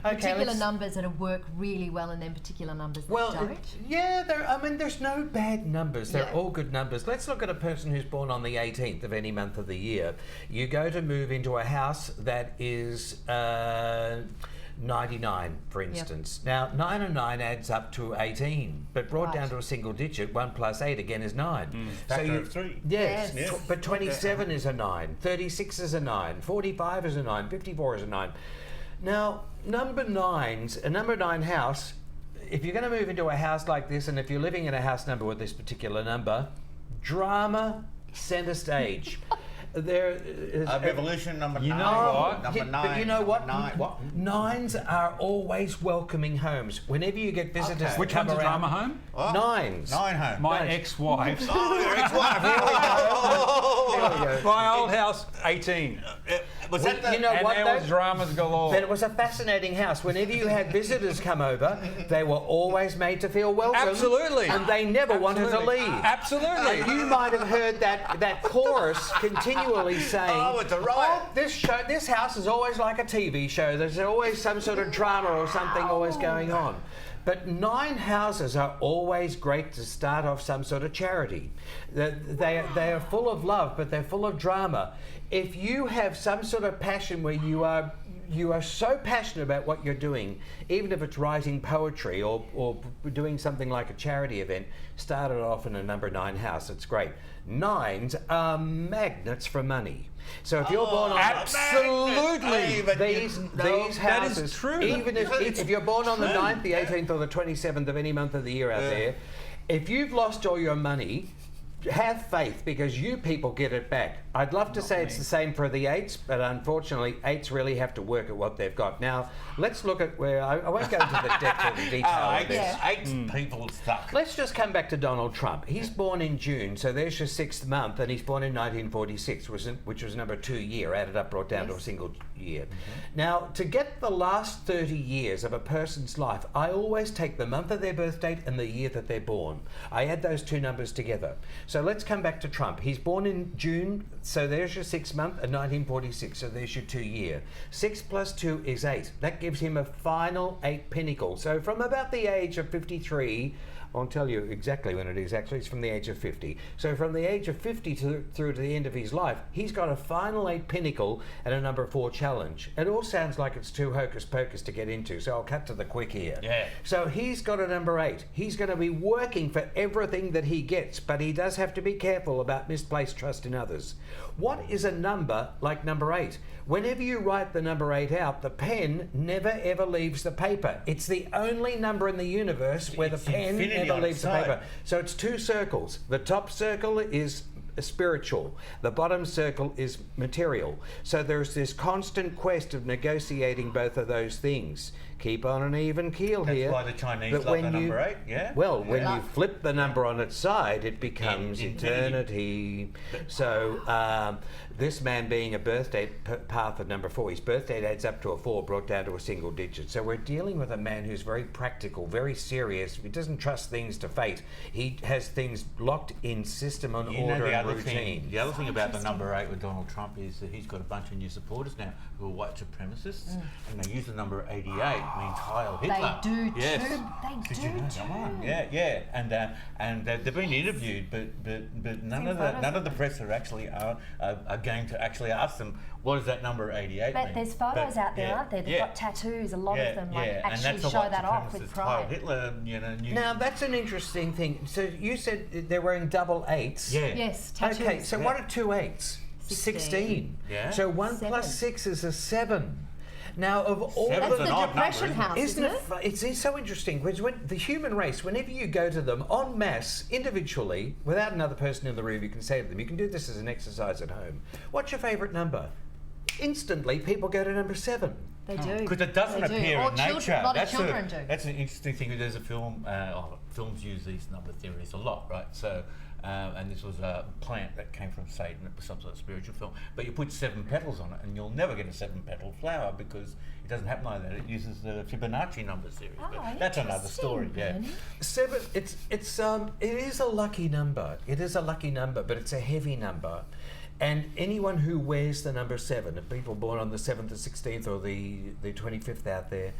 particular numbers that work really well and then particular numbers that don't? There's no bad numbers. They're all good numbers. Let's look at a person who's born on the 18th of any month of the year. You go to move into a house that is 99, for instance. Now, 9 and 9 adds up to 18, but brought down to a single digit, 1 plus 8 again is 9. Factor of 3. Yes. But 27 is a 9, 36 is a 9, 45 is a 9, 54 is a 9. Now, a number 9 house, if you're going to move into a house like this, and if you're living in a house number with this particular number, drama, centre stage. There is Revolution number 9. You know what? Number 9. But you know what? Number 9. 9s are always welcoming homes. Whenever you get visitors that Which come one's a around, drama home? 9s. 9 home. My ex-wife. Oh, your ex-wife. There we go. My old house, 18. Was that the... You know And what, there though? was dramas galore. But it was a fascinating house. Whenever you had visitors come over, they were always made to feel welcome. Absolutely. And they never wanted to leave. Absolutely. And you might have heard that chorus continually saying, Oh, it's a riot. "Oh, this house is always like a TV show. There's always some sort of drama or something always going on." But 9 houses are always great to start off some sort of charity. They are full of love, but they're full of drama. If you have some sort of passion where you are so passionate about what you're doing, even if it's writing poetry or doing something like a charity event, start it off in a number 9 house. It's great. 9s are magnets for money. So if you're born on absolutely. these houses, that is true. Even if you're born on the 9th, the 18th, or the 27th of any month of the year out there, if you've lost all your money, have faith, because you people get it back. I'd love to say it's the same for the 8s, but unfortunately 8s really have to work at what they've got. Now, let's look at where, I won't go into the depth of the detail of this. 8 people stuck. Let's just come back to Donald Trump. He's born in June, so there's your 6th month, and he's born in 1946, which was number 2 year, added up, brought down to a single year. Now, to get the last 30 years of a person's life, I always take the month of their birth date and the year that they're born. I add those 2 numbers together. So let's come back to Trump. He's born in June, so there's your 6 month, 1946, so there's your 2 year. 6 plus 2 is 8. That gives him a final 8 pinnacle. So from about the age of 53, I'll tell you exactly when it is. Actually, it's from the age of 50. So from the age of 50 through to the end of his life, he's got a final 8 pinnacle and a number 4 challenge. It all sounds like it's too hocus pocus to get into, so I'll cut to the quick here. Yeah. So he's got a number 8. He's going to be working for everything that he gets, but he does have to be careful about misplaced trust in others. What is a number like number 8? Whenever you write the number 8 out, the pen never ever leaves the paper. It's the only number in the universe where the pen never leaves the paper. So it's 2 circles. The top circle is spiritual. The bottom circle is material. So there's this constant quest of negotiating both of those things. Keep on an even keel here. That's why the Chinese love the number 8, yeah? Well, when you flip the number on its side, it becomes eternity. So this man being a birthday path of number 4, his birthday adds up to a 4 brought down to a single digit. So we're dealing with a man who's very practical, very serious. He doesn't trust things to fate. He has things locked in system and order and routine. The other thing about the number 8 with Donald Trump is that he's got a bunch of new supporters now who are white supremacists, and they use the number 88 means Heil Hitler. They do yes. too. They Did do you know? too. Come on. Yeah. And they've been interviewed, but none of the press are actually are going to actually ask them what does that number 88 But mean. there's photos out there, aren't there? They've got tattoos. A lot of them actually show that off with pride. Heil Hitler, Now that's an interesting thing. So you said they're wearing double 8s. Yeah. Yes, tattoos. Okay, so what are 2 8s? 16. Yeah. So 1 7. plus 6 is a 7. Now, of all Seven's That's an the odd depression number, house, isn't it? It's so interesting because when the human race, whenever you go to them en masse, individually, without another person in the room, you can say to them, you can do this as an exercise at home. What's your favourite number? Instantly, people go to number 7. They do. Because it doesn't They do. appear Or in children, nature. a lot of children do. That's an interesting thing. There's a film. Films use these number theories a lot, right? So, and this was a plant that came from Satan. It was some sort of spiritual film. But you put 7 petals on it, and you'll never get a 7-petal flower because it doesn't happen like that. It uses the Fibonacci number series. But that's another story. Yeah. 7. It is a lucky number. It is a lucky number, but it's a heavy number. And anyone who wears the number 7, and people born on the 7th, the 16th, or the 25th out there,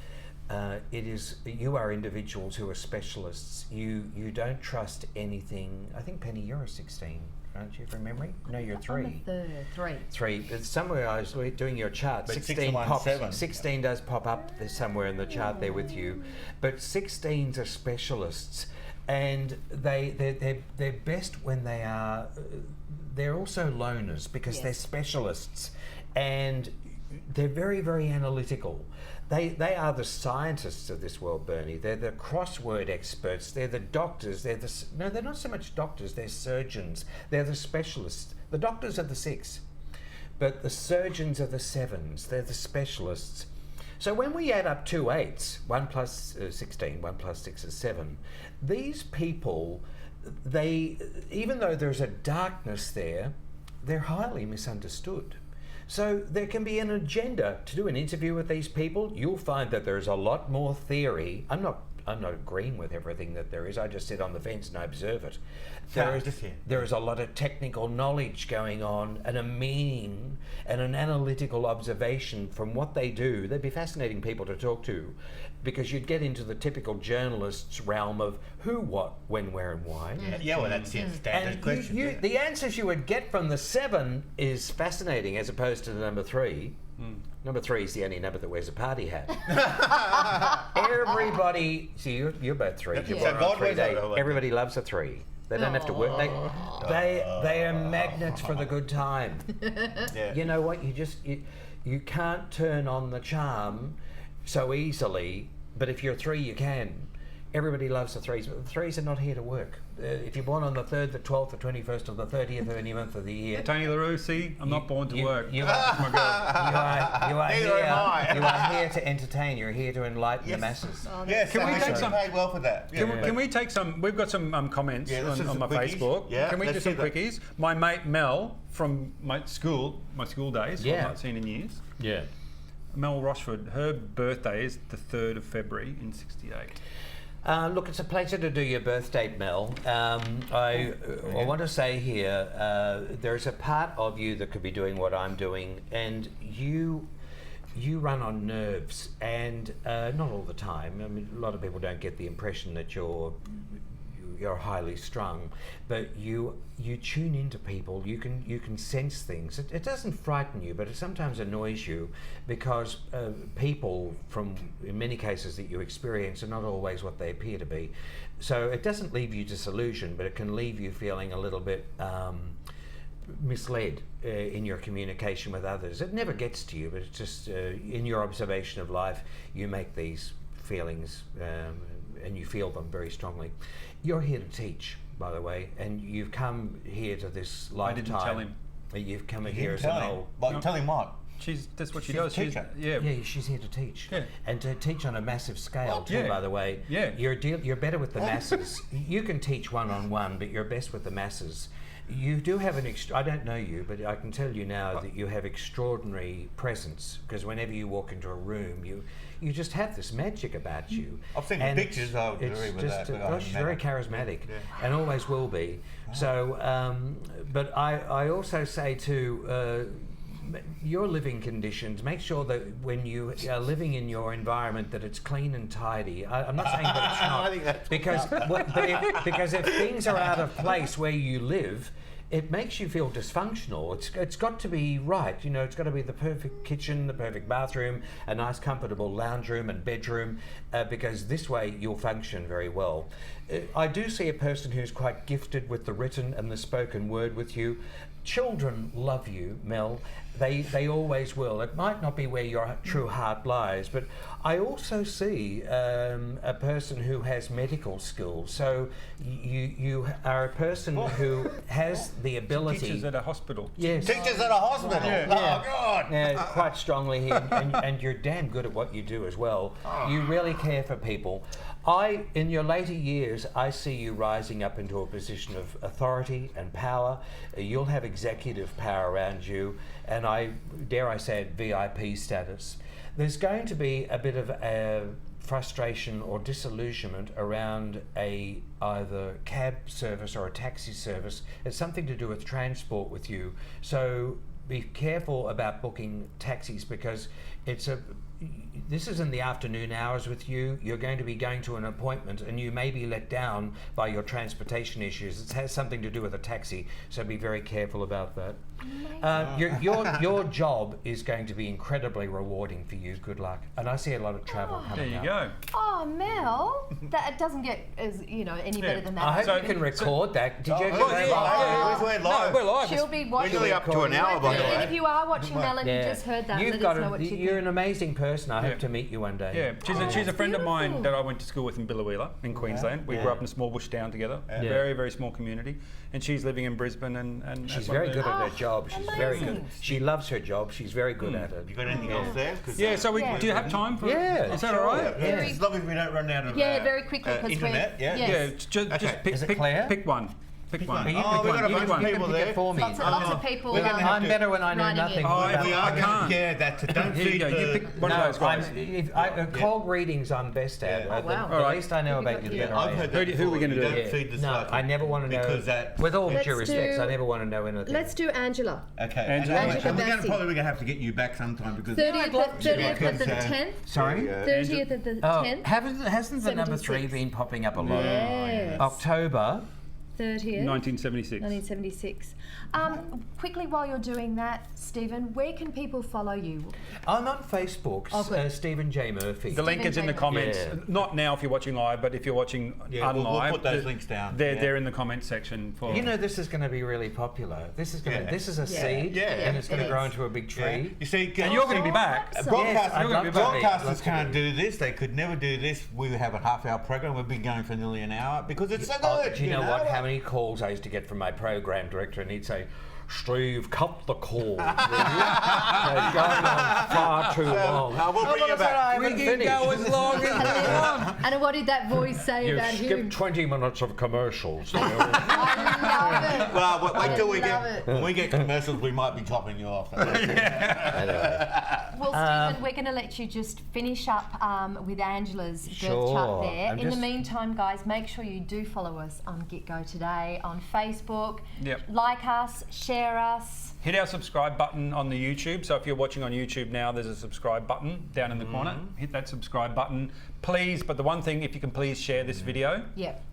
you are individuals who are specialists. You don't trust anything. I think, Penny, you're a 16, aren't you, from memory? No, you're 3. I'm a 3. It's somewhere I was doing your chart. But 16 pops. 16 does pop up there somewhere in the chart there with you. But 16s are specialists, and they're best when they are. They're also loners because they're specialists, and they're very, very analytical. They are the scientists of this world, Bernie. They're the crossword experts. They're the doctors. They're not so much doctors. They're surgeons. They're the specialists. The doctors are the 6, but the surgeons are the 7s. They're the specialists. So when we add up 2 8s, 1 plus 16, 1 plus 6 is 7. These people, even though there's a darkness there, they're highly misunderstood. So there can be an agenda to do an interview with these people. You'll find that there's a lot more theory. I'm not agreeing with everything that there is. I just sit on the fence and I observe it. There is a lot of technical knowledge going on, and a meaning and an analytical observation from what they do. They'd be fascinating people to talk to, because you'd get into the typical journalist's realm of who, what, when, where, and why. Yeah, well, that's the standard question. The answers you would get from the 7 is fascinating, as opposed to the number 3. Number 3 is the only number that wears a party hat. Everybody, see, you're both 3s. You're born on 3 days. Everybody loves a 3. They don't have to work. They are magnets for the good time. You know what? You can't turn on the charm so easily, but if you're 3, you can. Everybody loves the 3s, but the 3s are not here to work. If you're born on the 3rd, the 12th, the 21st, or the 30th of any month of the year. Tony LaRue, see, I'm not born to work. You are here to entertain. You're here to enlighten the masses. Yes, can we take some? Paid well for that. Can we take some? We've got some comments on my quickies. Facebook. Yeah, can we do let's some do that. quickies? My mate Mel from my school days, who I've not seen in years. Yeah. Mel Rochford, her birthday is the 3rd of February in '68. Look, it's a pleasure to do your birthday, Mel. I want to say here, there's a part of you that could be doing what I'm doing, and you run on nerves, and not all the time. I mean, a lot of people don't get the impression that you're highly strung, but you tune into people. You can sense things. It doesn't frighten you, but it sometimes annoys you because people, in many cases that you experience, are not always what they appear to be. So it doesn't leave you disillusioned, but it can leave you feeling a little bit misled in your communication with others. It never gets to you, but it's just in your observation of life, you make these feelings and you feel them very strongly. You're here to teach, by the way, and you've come here to this lifetime. I didn't tell him. You've come here as an old... But tell him what? That's what she does. She's a teacher. Yeah, she's here to teach. Yeah. And to teach on a massive scale too, by the way. Yeah. You're better with the masses. You can teach one-on-one, but you're best with the masses. You do have I don't know you, but I can tell you now that you have extraordinary presence, because whenever you walk into a room, you just have this magic about you. I've seen the pictures, I'll agree with that. She's very charismatic and always will be. So, but I also say to your living conditions, make sure that when you are living in your environment that it's clean and tidy. I'm not saying that it's not. I think that's because if things are out of place where you live, it makes you feel dysfunctional. It's got to be right. You know, it's got to be the perfect kitchen, the perfect bathroom, a nice comfortable lounge room and bedroom, because this way you'll function very well. I do see a person who's quite gifted with the written and the spoken word with you. Children love you, Mel. They always will. It might not be where your true heart lies, but I also see a person who has medical skills. So you are a person who has the ability. Teachers at a hospital. Yes. Teachers at a hospital. Yeah. Oh God. Yeah, quite strongly here, and you're damn good at what you do as well. You really care for people. In your later years, I see you rising up into a position of authority and power. You'll have executive power around you, and dare I say it, VIP status. There's going to be a bit of a frustration or disillusionment around either cab service or a taxi service. It's something to do with transport with you. So be careful about booking taxis, because this is in the afternoon hours with you. You're going to be going to an appointment and you may be let down by your transportation issues. It has something to do with a taxi, so be very careful about that. Your job is going to be incredibly rewarding for you. Good luck. And I see a lot of travel coming There you up. go. Oh, Mel, that doesn't get any better than that. I hope you can record that. Did you? We're live. No, we're live. She'll be We're watching. nearly up to an hour, by the And way. if you are watching, Melanie, just heard that. You're an amazing person. I hope to meet you one day. Yeah, she's a friend of mine beautiful. that I went to school with in Billawheeler in Queensland. We grew up in a small bush town together, very, very small community. And she's living in Brisbane. And She's very good at her job. She's very good. She loves her job. She's very good at it. You got anything else there? Yeah, so do you have time for Is that all right? Yeah, as long as we don't run out of very quickly, because internet. Yeah, just pick one. Pick one. Oh, we've got a bunch of people there. For me. Lots of people. I'm better when I know nothing. I can't. Yeah, don't Here you feed go. You pick one of those guys. Cold readings I'm best at. The least I know about you, the better I am. Who are we going to do? Don't feed the cycle. I never want to know. Because that. With all due respect, I never want to know anything. Let's do Angela. Okay. Angela And we're Bassi. probably going to have to get you back sometime because. 30th of the 10th. Sorry? 30th of the 10th. Hasn't the number 3 been popping up a lot? Yes. October. 30th. 1976. 1976. Quickly, while you're doing that, Stephen, where can people follow you? I'm on Facebook, Stephen J. Murphy. The link is in the comments. Yeah. Not now if you're watching live, but if you're watching unlive, we'll put those links down. They're in the comments section. You know, this is going to be really popular. This is a seed, and it's going to grow into a big tree. You see, and you're going to be back. Broadcasters can't do this. They could never do this. We have a half-hour program. We've been going for nearly an hour because it's so good. Do you know what? How many calls I used to get from my program director, and he'd say, Steve, cut the call. They're going on far too long. We'll bring you back. We can go as long as we want. And what did that voice say You about him? skipped 20 minutes of commercials. I love it. Well, wait till when we get commercials, we might be chopping you off. Anyway. Well, Stephen, we're going to let you just finish up with Angela's birth chart there. In the meantime, guys, make sure you do follow us on gitgotoday on Facebook. Yep. Like us, share us. Hit our subscribe button on the YouTube. So if you're watching on YouTube now, there's a subscribe button down in the corner. Hit that subscribe button, please. But the one thing, if you can please share this video,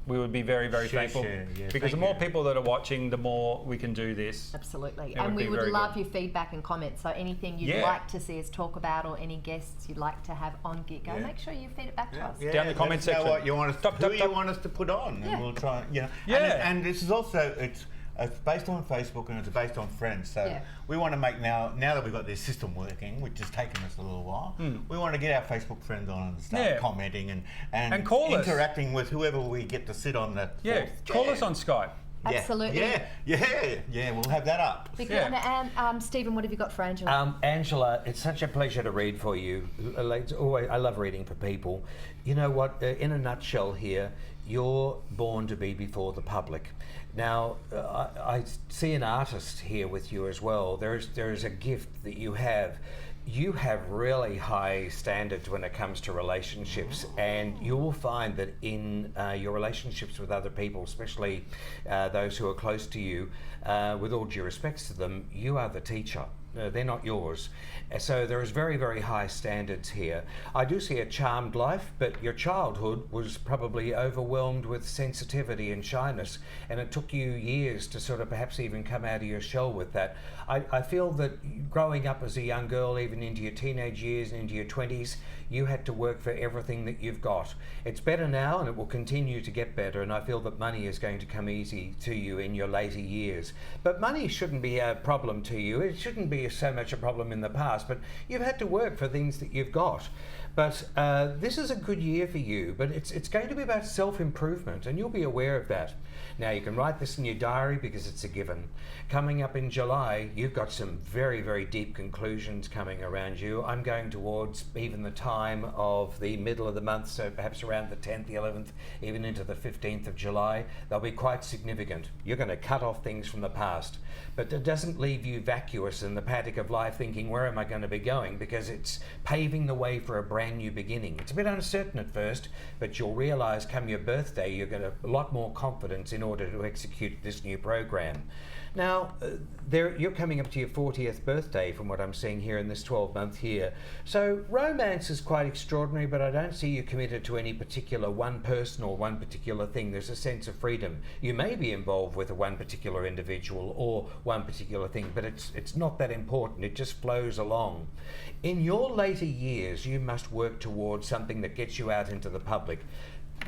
we would be very, very thankful. Because the more people that are watching, the more we can do this. Absolutely. And we would love your feedback and comments. So anything you'd like to see us talk about or any guests you'd like to have on GitGo, make sure you feed it back to us. Down the comment section. What you want us who you want us to put on, and we'll try. And this is also it's based on Facebook and it's based on friends. So we want to make now that we've got this system working, which has taken us a little while, we want to get our Facebook friends on and start commenting and call interacting with whoever we get to sit on the call us on Skype. Absolutely. We'll have that up. And Stephen, what have you got for Angela? Angela, it's such a pleasure to read for you. I love reading for people. You know what? In a nutshell here, you're born to be before the public. Now, I see an artist here with you as well. There's a gift that you have. You have really high standards when it comes to relationships, and you will find that in your relationships with other people, especially those who are close to you, with all due respects to them, you are the teacher. They're not yours. So there is very, very high standards here. I do see a charmed life, but your childhood was probably overwhelmed with sensitivity and shyness, and it took you years to sort of perhaps even come out of your shell with that. I feel that growing up as a young girl, even into your teenage years and into your 20s, you had to work for everything that you've got. It's better now, and it will continue to get better, and I feel that money is going to come easy to you in your later years. But money shouldn't be a problem to you. It shouldn't be so much a problem in the past, but you've had to work for things that you've got. But this is a good year for you, but it's going to be about self-improvement, and you'll be aware of that. Now, you can write this in your diary because it's a given. Coming up in July, you've got some very, very deep conclusions coming around you. I'm going towards even the time of the middle of the month, so perhaps around the 10th, the 11th, even into the 15th of July. They'll be quite significant. You're going to cut off things from the past, but it doesn't leave you vacuous in the paddock of life thinking, where am I going to be going? Because it's paving the way for a brand new beginning. It's a bit uncertain at first, but you'll realise come your birthday, you're going to have a lot more confidence in order to execute this new program. Now, you're coming up to your 40th birthday from what I'm seeing here in this 12-month year. So romance is quite extraordinary, but I don't see you committed to any particular one person or one particular thing. There's a sense of freedom. You may be involved with one particular individual or one particular thing, but it's not that important. It just flows along. In your later years, you must work towards something that gets you out into the public.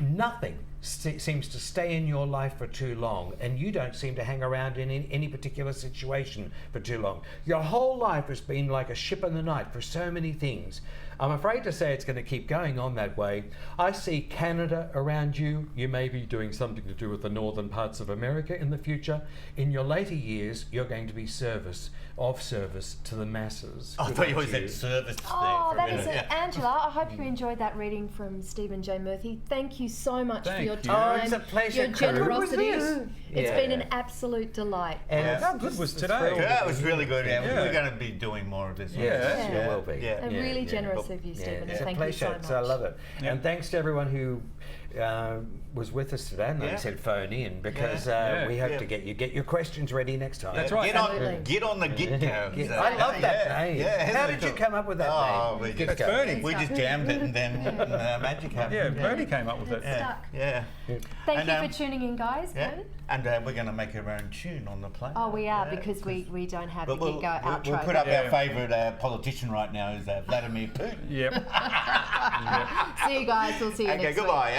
Nothing seems to stay in your life for too long, and you don't seem to hang around in any particular situation for too long. Your whole life has been like a ship in the night for so many things. I'm afraid to say it's going to keep going on that way. I see Canada around you. You may be doing something to do with the northern parts of America in the future. In your later years, you're going to be service to the masses. I thought you always said service. Oh, that is it. Angela, I hope you enjoyed that reading from Stephen J. Murphy. Thank you so much for your time. Oh, it's a pleasure. Your generosity. It's been an absolute delight. And how good was today? Yeah, it was really good. We're going to be doing more of this. Yes, you will be. Really generous of you, Stephen. It's Thank a pleasure. you so much. I love it. And thanks to everyone who was with us today. And I said phone in because we hope to get your questions ready next time. That's right. Get on the GitGo. I love that name. How did you come up with that name? It's Bernie. We just jammed it and then magic happened. Yeah, Bernie came up with it. Thank you for tuning in, guys. And we're going to make our own tune on the plane. Oh, we are, because we don't have the GitGo outro. We'll put up our favourite politician right now is Vladimir Putin. Yep. See you guys. We'll see you next week. Okay, goodbye.